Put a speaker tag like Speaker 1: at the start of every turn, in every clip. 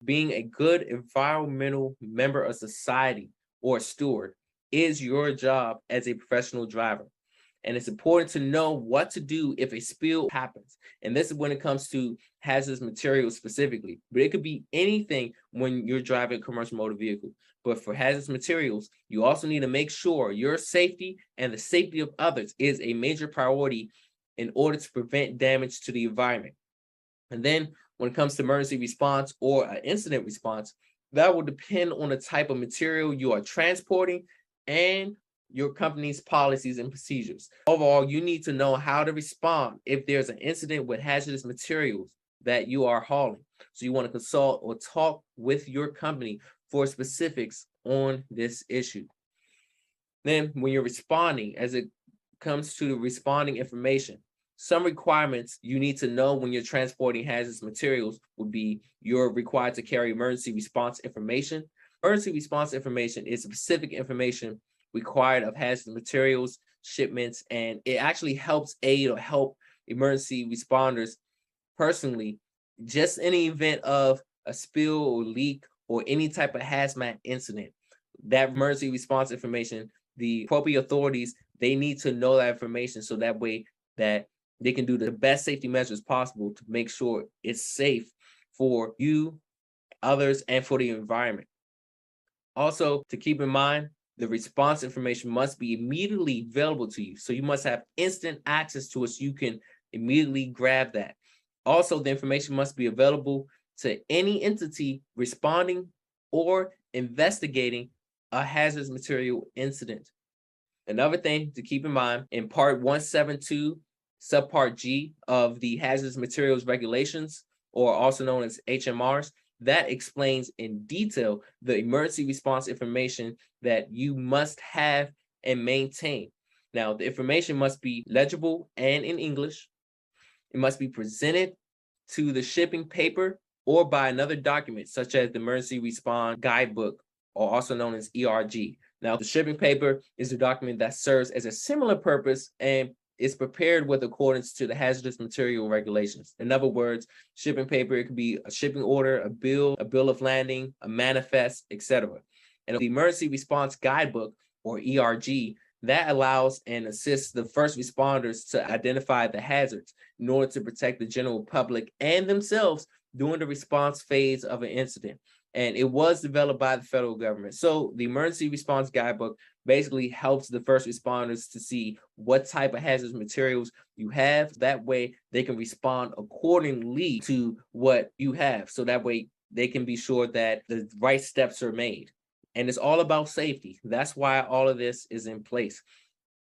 Speaker 1: Being a good environmental member of society or steward is your job as a professional driver. And it's important to know what to do if a spill happens. And this is when it comes to hazardous materials specifically, but it could be anything when you're driving a commercial motor vehicle. But for hazardous materials, you also need to make sure your safety and the safety of others is a major priority in order to prevent damage to the environment. And then when it comes to emergency response or an incident response, that will depend on the type of material you are transporting and your company's policies and procedures. Overall, you need to know how to respond if there's an incident with hazardous materials that you are hauling. So you want to consult or talk with your company for specifics on this issue. Then when you're responding, as it comes to the responding information, some requirements you need to know when you're transporting hazardous materials would be you're required to carry emergency response information. Emergency response information is specific information required of hazardous materials, shipments, and it actually helps aid or help emergency responders personally, just in the event of a spill or leak or any type of hazmat incident. That emergency response information, the appropriate authorities, they need to know that information so that way that they can do the best safety measures possible to make sure it's safe for you, others, and for the environment. Also, to keep in mind, the response information must be immediately available to you. So you must have instant access to it so you can immediately grab that. Also, the information must be available to any entity responding or investigating a hazardous material incident. Another thing to keep in mind, in part 172, subpart G of the hazardous materials regulations, or also known as HMRs, that explains in detail the emergency response information that you must have and maintain. Now, the information must be legible and in English. It must be presented to the shipping paper or by another document, such as the Emergency Response Guidebook, or also known as ERG. Now, the shipping paper is a document that serves as a similar purpose and is prepared with accordance to the hazardous material regulations. In other words, shipping paper, it could be a shipping order, a bill of landing, a manifest, etc. And the Emergency Response Guidebook, or ERG, that allows and assists the first responders to identify the hazards in order to protect the general public and themselves during the response phase of an incident. And it was developed by the federal government. So the Emergency Response Guidebook basically helps the first responders to see what type of hazardous materials you have. That way they can respond accordingly to what you have. So that way they can be sure that the right steps are made. And it's all about safety. That's why all of this is in place.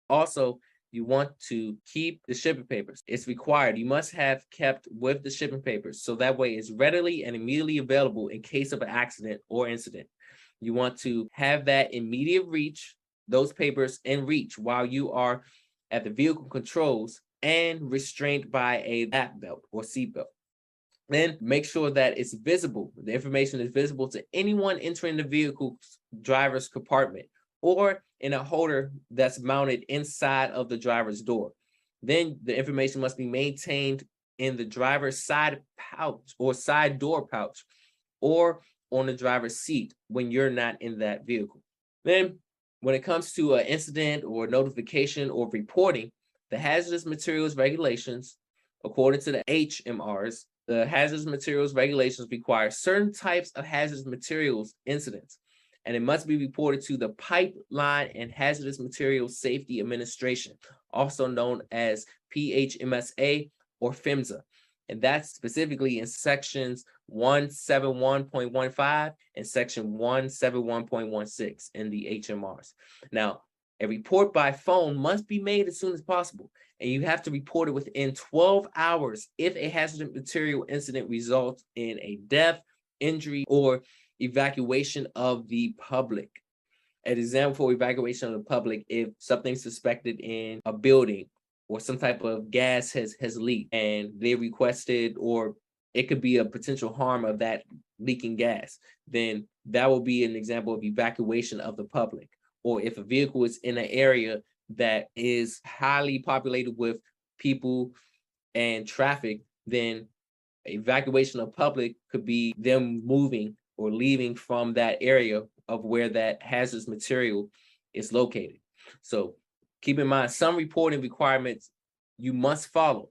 Speaker 1: Also, you want to keep the shipping papers. It's required. You must have kept with the shipping papers. So that way it's readily and immediately available in case of an accident or incident. You want to have that immediate reach, those papers in reach while you are at the vehicle controls and restrained by a lap belt or seat belt. Then make sure that it's visible. The information is visible to anyone entering the vehicle's driver's compartment or in a holder that's mounted inside of the driver's door. Then the information must be maintained in the driver's side pouch or side door pouch or on the driver's seat when you're not in that vehicle. Then when it comes to an incident or notification or reporting, the hazardous materials regulations, according to the HMRs, the hazardous materials regulations require certain types of hazardous materials incidents, and it must be reported to the Pipeline and Hazardous Materials Safety Administration, also known as PHMSA or PHMSA. And that's specifically in sections 171.15 and section 171.16 in the HMRs. Now, a report by phone must be made as soon as possible, and you have to report it within 12 hours if a hazardous material incident results in a death, injury, or evacuation of the public. An example for evacuation of the public, if something's suspected in a building or some type of gas has leaked and they requested, or it could be a potential harm of that leaking gas, then that will be an example of evacuation of the public. Or if a vehicle is in an area that is highly populated with people and traffic, then Evacuation of public could be them moving or leaving from that area of where that hazardous material is located. So keep in mind some reporting requirements you must follow.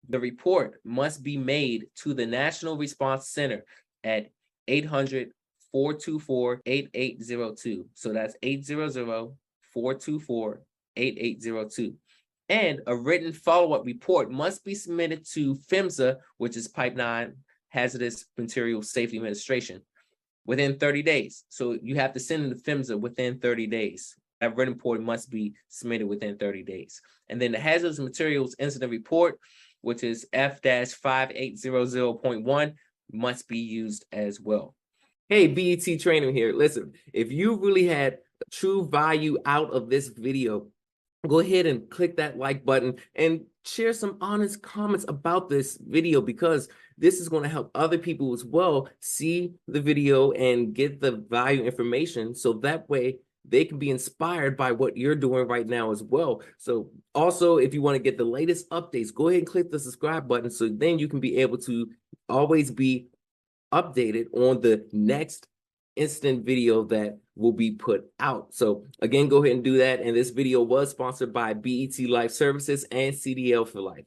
Speaker 1: The report must be made to the National Response Center at 800-424-8802. So that's 800-424-8802. And a written follow-up report must be submitted to PHMSA, which is Pipeline Hazardous Materials Safety Administration, within 30 days. So you have to send it to PHMSA within 30 days. That written report must be submitted within 30 days. And then the Hazardous Materials Incident Report, which is F-5800.1, must be used as well. Hey, BET Trainer here. Listen, if you really had true value out of this video, go ahead and click that like button and share some honest comments about this video, because this is going to help other people as well see the video and get the value information, so that way they can be inspired by what you're doing right now as well. So also, if you want to get the latest updates, go ahead and click the subscribe button, so then you can be able to always be updated on the next instant video that will be put out. So again, go ahead and do that. And this video was sponsored by BET Life Services and CDL for Life.